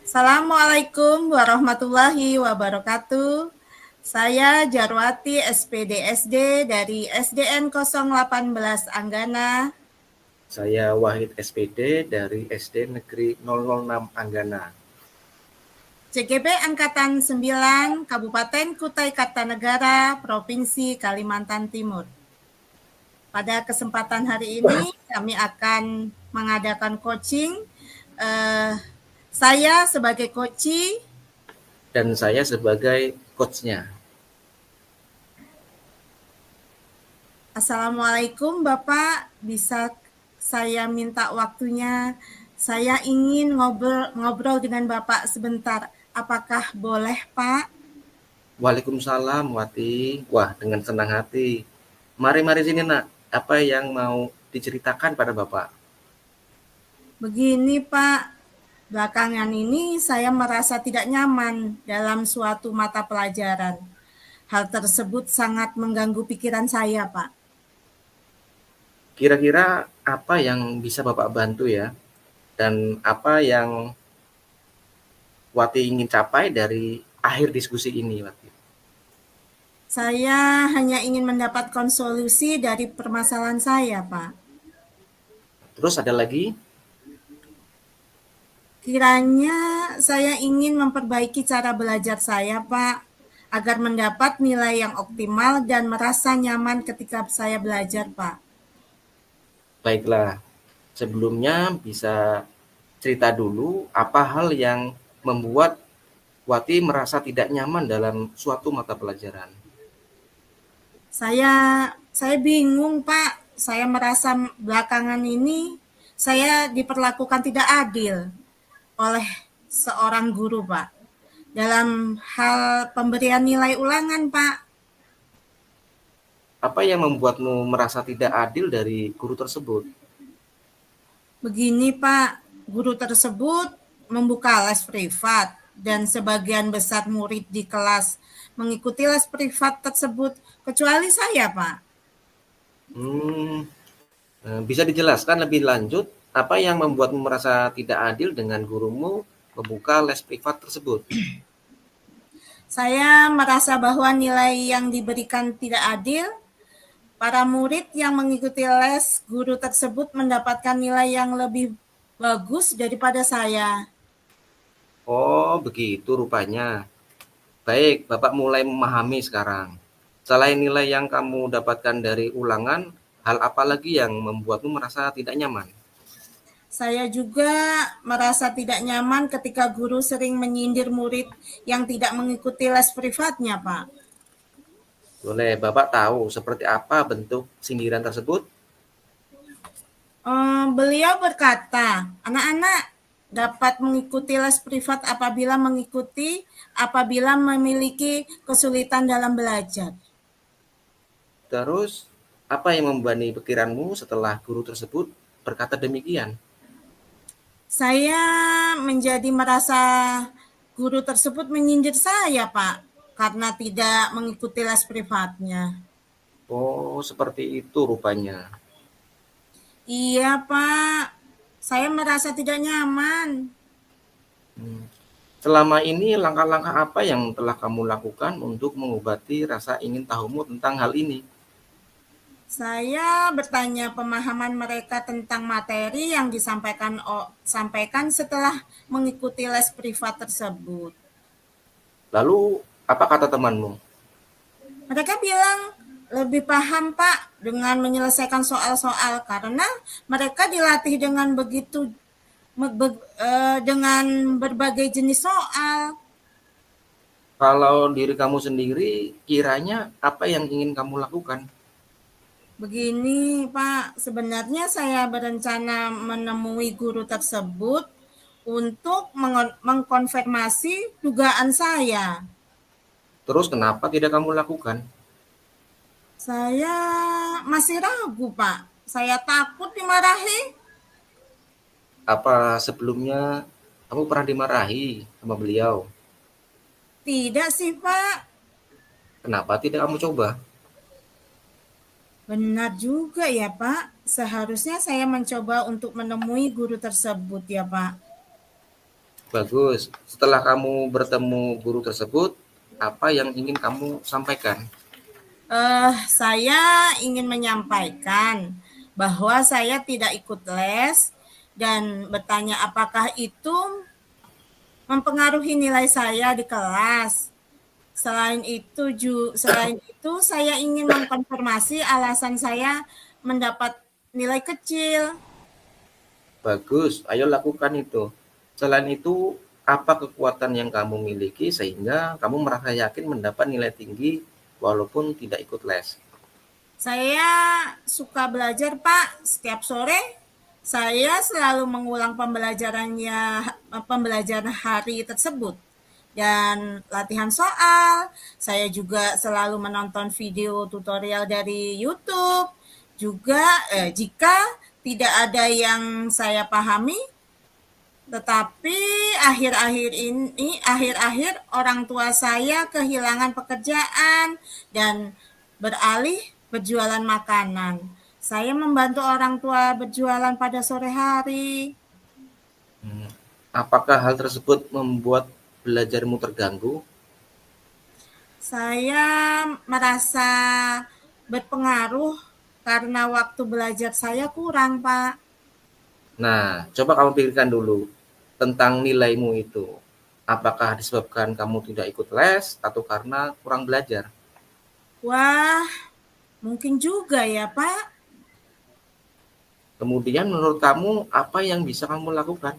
Assalamualaikum warahmatullahi wabarakatuh. Saya Jarwati SPD SD dari SDN 018 Anggana. Saya Wahid SPD dari SD Negeri 006 Anggana. CGP Angkatan 9, Kabupaten Kutai Kartanegara, Provinsi Kalimantan Timur. Pada kesempatan hari ini kami akan mengadakan coaching. Saya sebagai coach dan saya sebagai coachnya. Assalamualaikum Bapak, bisa saya minta waktunya? Saya ingin ngobrol dengan Bapak sebentar. Apakah boleh, Pak? Waalaikumsalam, Wati. Wah, dengan senang hati. Mari sini, Nak. Apa yang mau diceritakan pada Bapak? Begini, Pak. Belakangan ini saya merasa tidak nyaman dalam suatu mata pelajaran. Hal tersebut sangat mengganggu pikiran saya, Pak. Kira-kira apa yang bisa Bapak bantu ya? Dan apa yang Wati ingin capai dari akhir diskusi ini, Wati? Saya hanya ingin mendapatkan solusi dari permasalahan saya, Pak. Terus ada lagi? Kiranya saya ingin memperbaiki cara belajar saya, Pak, agar mendapat nilai yang optimal dan merasa nyaman ketika saya belajar, Pak. Baiklah, sebelumnya bisa cerita dulu apa hal yang membuat Wati merasa tidak nyaman dalam suatu mata pelajaran. Saya bingung, Pak. Saya merasa belakangan ini saya diperlakukan tidak adil oleh seorang guru, Pak. Dalam hal pemberian nilai ulangan, Pak. Apa yang membuatmu merasa tidak adil dari guru tersebut? Begini, Pak, guru tersebut membuka les privat dan sebagian besar murid di kelas mengikuti les privat tersebut, kecuali saya, Pak. Bisa dijelaskan lebih lanjut apa yang membuatmu merasa tidak adil dengan gurumu membuka les privat tersebut? Saya merasa bahwa nilai yang diberikan tidak adil. Para murid yang mengikuti les guru tersebut mendapatkan nilai yang lebih bagus daripada saya. Oh, begitu rupanya. Baik, Bapak mulai memahami sekarang. Selain nilai yang kamu dapatkan dari ulangan, hal apa lagi yang membuatmu merasa tidak nyaman? Saya juga merasa tidak nyaman ketika guru sering menyindir murid yang tidak mengikuti les privatnya, Pak. Boleh Bapak tahu seperti apa bentuk sindiran tersebut? Beliau berkata, anak-anak dapat mengikuti les privat apabila memiliki kesulitan dalam belajar. Terus, apa yang membebani pikiranmu setelah guru tersebut berkata demikian? Saya menjadi merasa guru tersebut menyindir saya, Pak, karena tidak mengikuti les privatnya. Oh, seperti itu rupanya. Iya, Pak. Saya merasa tidak nyaman. Selama ini langkah-langkah apa yang telah kamu lakukan untuk mengobati rasa ingin tahumu tentang hal ini? Saya bertanya pemahaman mereka tentang materi yang disampaikan setelah mengikuti les privat tersebut. Lalu, apa kata temanmu? Mereka bilang lebih paham, Pak, dengan menyelesaikan soal-soal karena mereka dilatih dengan berbagai jenis soal. Kalau diri kamu sendiri, kiranya apa yang ingin kamu lakukan? Begini, Pak, sebenarnya saya berencana menemui guru tersebut untuk mengkonfirmasi dugaan saya. Terus kenapa tidak kamu lakukan? Saya masih ragu, Pak. Saya takut dimarahi. Apa sebelumnya kamu pernah dimarahi sama beliau? Tidak sih, Pak. Kenapa tidak kamu coba? Benar juga ya, Pak. Seharusnya saya mencoba untuk menemui guru tersebut ya, Pak. Bagus. Setelah kamu bertemu guru tersebut, apa yang ingin kamu sampaikan? Saya ingin menyampaikan bahwa saya tidak ikut les dan bertanya apakah itu mempengaruhi nilai saya di kelas. Selain itu saya ingin mengkonfirmasi alasan saya mendapat nilai kecil. Bagus, ayo lakukan itu. Selain itu, apa kekuatan yang kamu miliki sehingga kamu merasa yakin mendapat nilai tinggi walaupun tidak ikut les? Saya suka belajar, Pak. Setiap sore saya selalu mengulang pembelajaran hari tersebut dan latihan soal. Saya juga selalu menonton video tutorial dari YouTube. Juga jika tidak ada yang saya pahami, tetapi akhir-akhir orang tua saya kehilangan pekerjaan dan beralih berjualan makanan. Saya membantu orang tua berjualan pada sore hari. Apakah hal tersebut membuat belajarmu terganggu? Saya merasa berpengaruh karena waktu belajar saya kurang, Pak. Nah, coba kamu pikirkan dulu tentang nilaimu itu. Apakah disebabkan kamu tidak ikut les atau karena kurang belajar? Wah, mungkin juga ya, Pak. Kemudian menurut kamu apa yang bisa kamu lakukan?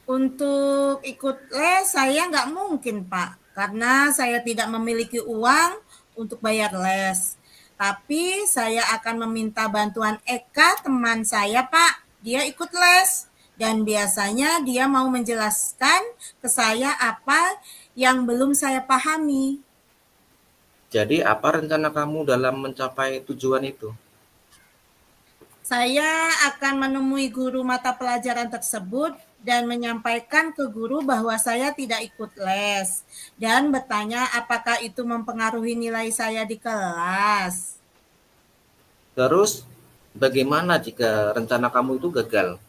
Untuk ikut les saya nggak mungkin, Pak, karena saya tidak memiliki uang untuk bayar les. Tapi saya akan meminta bantuan Eka, teman saya, Pak. Dia ikut les dan biasanya dia mau menjelaskan ke saya apa yang belum saya pahami. Jadi apa rencana kamu dalam mencapai tujuan itu? Saya akan menemui guru mata pelajaran tersebut dan menyampaikan ke guru bahwa saya tidak ikut les dan bertanya apakah itu mempengaruhi nilai saya di kelas. Terus bagaimana jika rencana kamu itu gagal?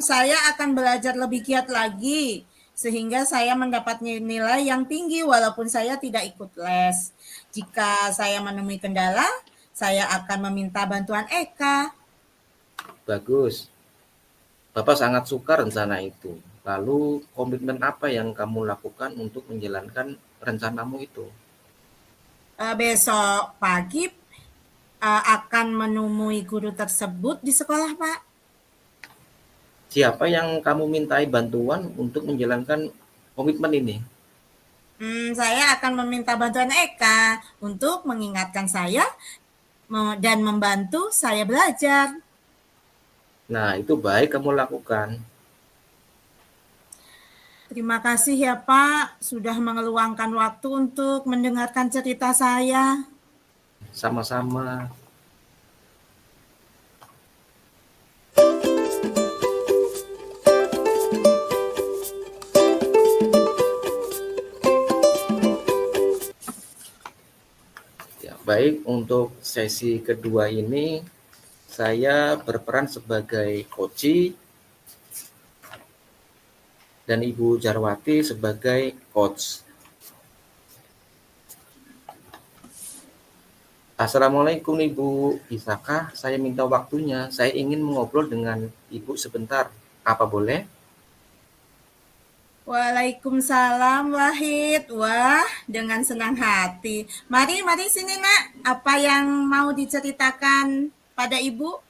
Saya akan belajar lebih giat lagi sehingga saya mendapat nilai yang tinggi walaupun saya tidak ikut les. Jika saya menemui kendala, saya akan meminta bantuan Eka. Bagus. Bapak sangat suka rencana itu. Lalu komitmen apa yang kamu lakukan untuk menjalankan rencanamu itu? Besok pagi akan menemui guru tersebut di sekolah, Pak. Siapa yang kamu mintai bantuan untuk menjalankan komitmen ini? Saya akan meminta bantuan Eka untuk mengingatkan saya dan membantu saya belajar. Nah, itu baik kamu lakukan. Terima kasih ya Pak, sudah mengeluangkan waktu untuk mendengarkan cerita saya. Sama-sama. Ya, baik, untuk sesi kedua ini saya berperan sebagai coach dan Ibu Jarwati sebagai coach. Assalamualaikum Ibu, bisakah saya minta waktunya? Saya ingin mengobrol dengan Ibu sebentar. Apa boleh? Waalaikumsalam Wahid. Wah, dengan senang hati. Mari sini nak. Apa yang mau diceritakan pada Ibu?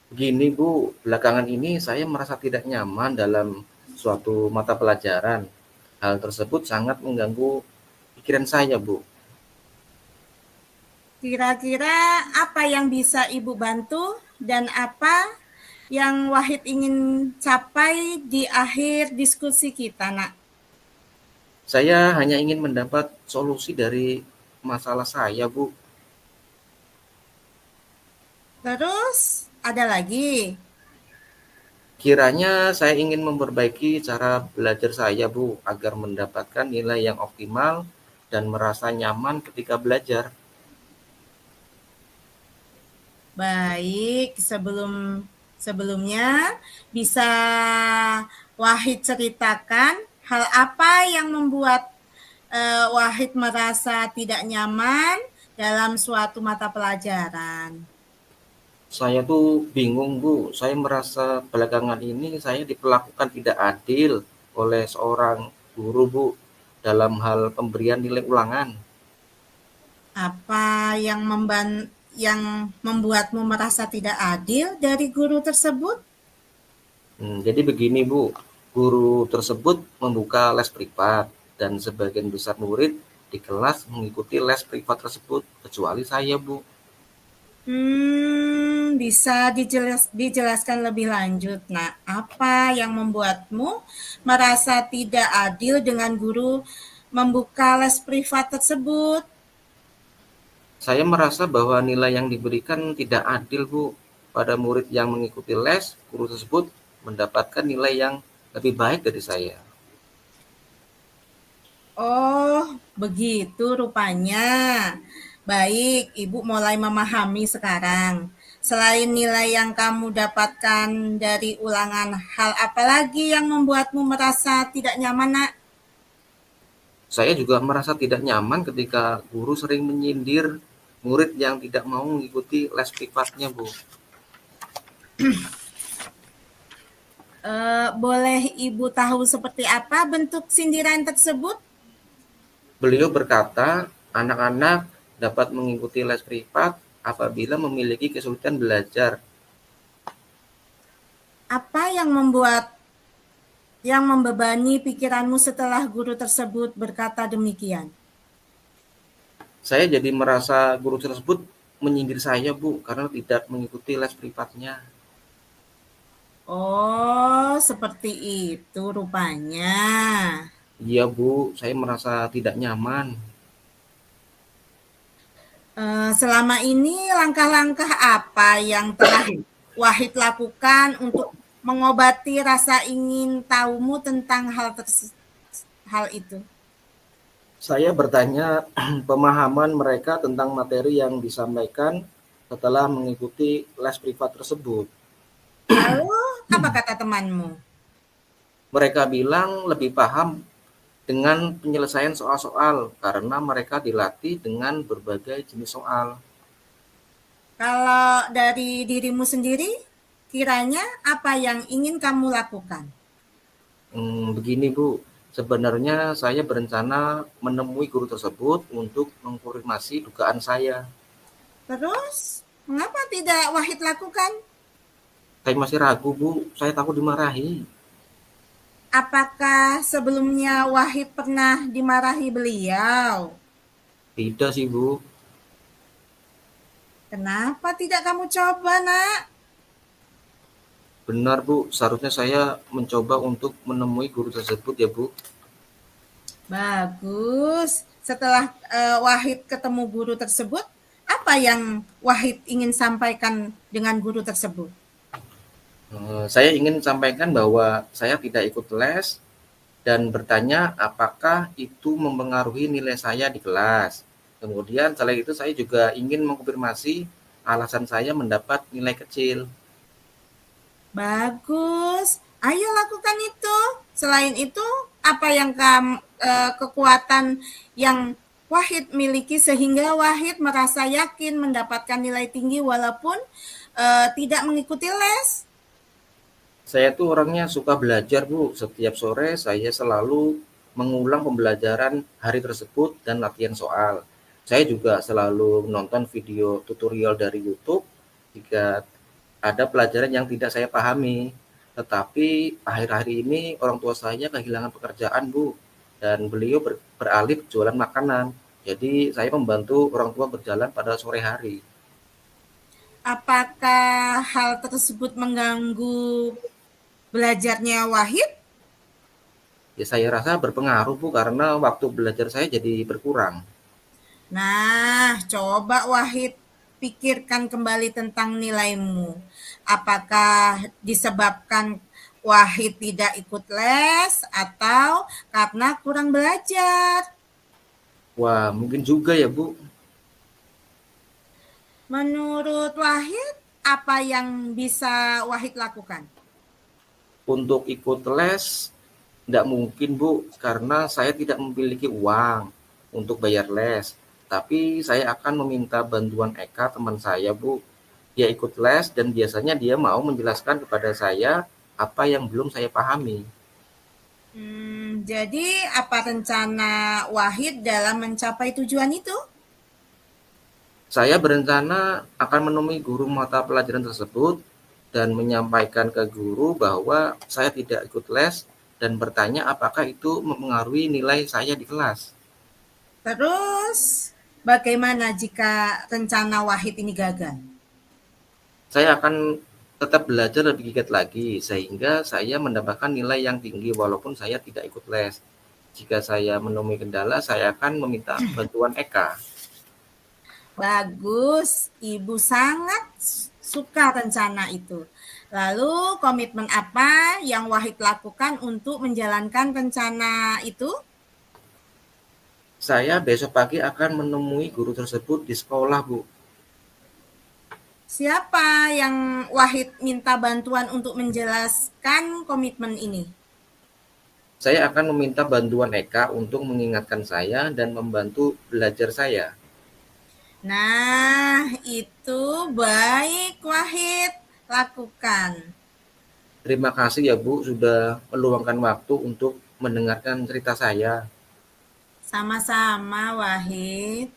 Begini Bu, belakangan ini saya merasa tidak nyaman dalam suatu mata pelajaran. Hal tersebut sangat mengganggu pikiran saya Bu. Kira-kira apa yang bisa Ibu bantu dan apa yang Wahid ingin capai di akhir diskusi kita, nak? Saya hanya ingin mendapat solusi dari masalah saya Bu. Terus ada lagi. Kiranya saya ingin memperbaiki cara belajar saya Bu, agar mendapatkan nilai yang optimal dan merasa nyaman ketika belajar. Baik, sebelum Sebelumnya, bisa Wahid ceritakan hal apa yang membuat Wahid merasa tidak nyaman dalam suatu mata pelajaran? Saya tuh bingung, Bu. Saya merasa belakangan ini saya diperlakukan tidak adil oleh seorang guru, Bu, dalam hal pemberian nilai ulangan. Apa yang membuatmu merasa tidak adil dari guru tersebut? Jadi begini, Bu. Guru tersebut membuka les privat dan sebagian besar murid di kelas mengikuti les privat tersebut, kecuali saya, Bu. Bisa dijelaskan lebih lanjut. Nah, apa yang membuatmu merasa tidak adil dengan guru membuka les privat tersebut? Saya merasa bahwa nilai yang diberikan tidak adil, Bu. Pada murid yang mengikuti les, guru tersebut mendapatkan nilai yang lebih baik dari saya. Oh, begitu rupanya. Baik, Ibu mulai memahami sekarang. Selain nilai yang kamu dapatkan dari ulangan, hal apa lagi yang membuatmu merasa tidak nyaman, Nak? Saya juga merasa tidak nyaman ketika guru sering menyindir murid yang tidak mau mengikuti les privatnya, Bu. Boleh Ibu tahu seperti apa bentuk sindiran tersebut? Beliau berkata, anak-anak dapat mengikuti les privat apabila memiliki kesulitan belajar. Apa yang membebani pikiranmu setelah guru tersebut berkata demikian? Saya jadi merasa guru tersebut menyindir saya, Bu, karena tidak mengikuti les privatnya. Oh, seperti itu rupanya. Iya, Bu, saya merasa tidak nyaman. Selama ini langkah-langkah apa yang telah Wahid lakukan untuk mengobati rasa ingin tahumu tentang hal itu? Saya bertanya pemahaman mereka tentang materi yang disampaikan setelah mengikuti les privat tersebut. Lalu, apa kata temanmu? Mereka bilang lebih paham dengan penyelesaian soal-soal karena mereka dilatih dengan berbagai jenis soal. Kalau dari dirimu sendiri, kiranya apa yang ingin kamu lakukan? Begini, Bu, sebenarnya saya berencana menemui guru tersebut untuk mengkonfirmasi dugaan saya. Terus, mengapa tidak Wahid lakukan? Saya masih ragu, Bu, saya takut dimarahi. Apakah sebelumnya Wahid pernah dimarahi beliau? Tidak sih, Bu. Kenapa tidak kamu coba, Nak? Benar, Bu, seharusnya saya mencoba untuk menemui guru tersebut ya, Bu. Bagus. Setelah Wahid ketemu guru tersebut, apa yang Wahid ingin sampaikan dengan guru tersebut? Saya ingin sampaikan bahwa saya tidak ikut les dan bertanya apakah itu mempengaruhi nilai saya di kelas. Kemudian selain itu saya juga ingin mengkonfirmasi alasan saya mendapat nilai kecil. Bagus. Ayo lakukan itu. Selain itu, apa yang kekuatan yang Wahid miliki sehingga Wahid merasa yakin mendapatkan nilai tinggi walaupun tidak mengikuti les? Saya tuh orangnya suka belajar, Bu. Setiap sore saya selalu mengulang pembelajaran hari tersebut dan latihan soal. Saya juga selalu menonton video tutorial dari YouTube jika ada pelajaran yang tidak saya pahami. Tetapi akhir-akhir ini orang tua saya kehilangan pekerjaan, Bu, dan beliau beralih jualan makanan. Jadi saya membantu orang tua berjalan pada sore hari. Apakah hal tersebut mengganggu belajarnya Wahid? Ya saya rasa berpengaruh, Bu, karena waktu belajar saya jadi berkurang. Nah, coba Wahid pikirkan kembali tentang nilaimu. Apakah disebabkan Wahid tidak ikut les atau karena kurang belajar? Wah, mungkin juga ya, Bu. Menurut Wahid, apa yang bisa Wahid lakukan? Untuk ikut les, tidak mungkin Bu, karena saya tidak memiliki uang untuk bayar les. Tapi saya akan meminta bantuan Eka, teman saya Bu. Dia ikut les dan biasanya dia mau menjelaskan kepada saya apa yang belum saya pahami. Jadi apa rencana Wahid dalam mencapai tujuan itu? Saya berencana akan menemui guru mata pelajaran tersebut dan menyampaikan ke guru bahwa saya tidak ikut les dan bertanya apakah itu mempengaruhi nilai saya di kelas. Terus bagaimana jika rencana Wahid ini gagal? Saya akan tetap belajar lebih giat lagi sehingga saya mendapatkan nilai yang tinggi walaupun saya tidak ikut les. Jika saya menemui kendala, saya akan meminta bantuan Eka. Bagus, Ibu sangat suka rencana itu. Lalu komitmen apa yang Wahid lakukan untuk menjalankan rencana itu? Saya besok pagi akan menemui guru tersebut di sekolah, Bu. Siapa yang Wahid minta bantuan untuk menjelaskan komitmen ini? Saya akan meminta bantuan Eka untuk mengingatkan saya dan membantu belajar saya. Nah, itu baik Wahid lakukan. Terima kasih ya Bu sudah meluangkan waktu untuk mendengarkan cerita saya. Sama-sama Wahid.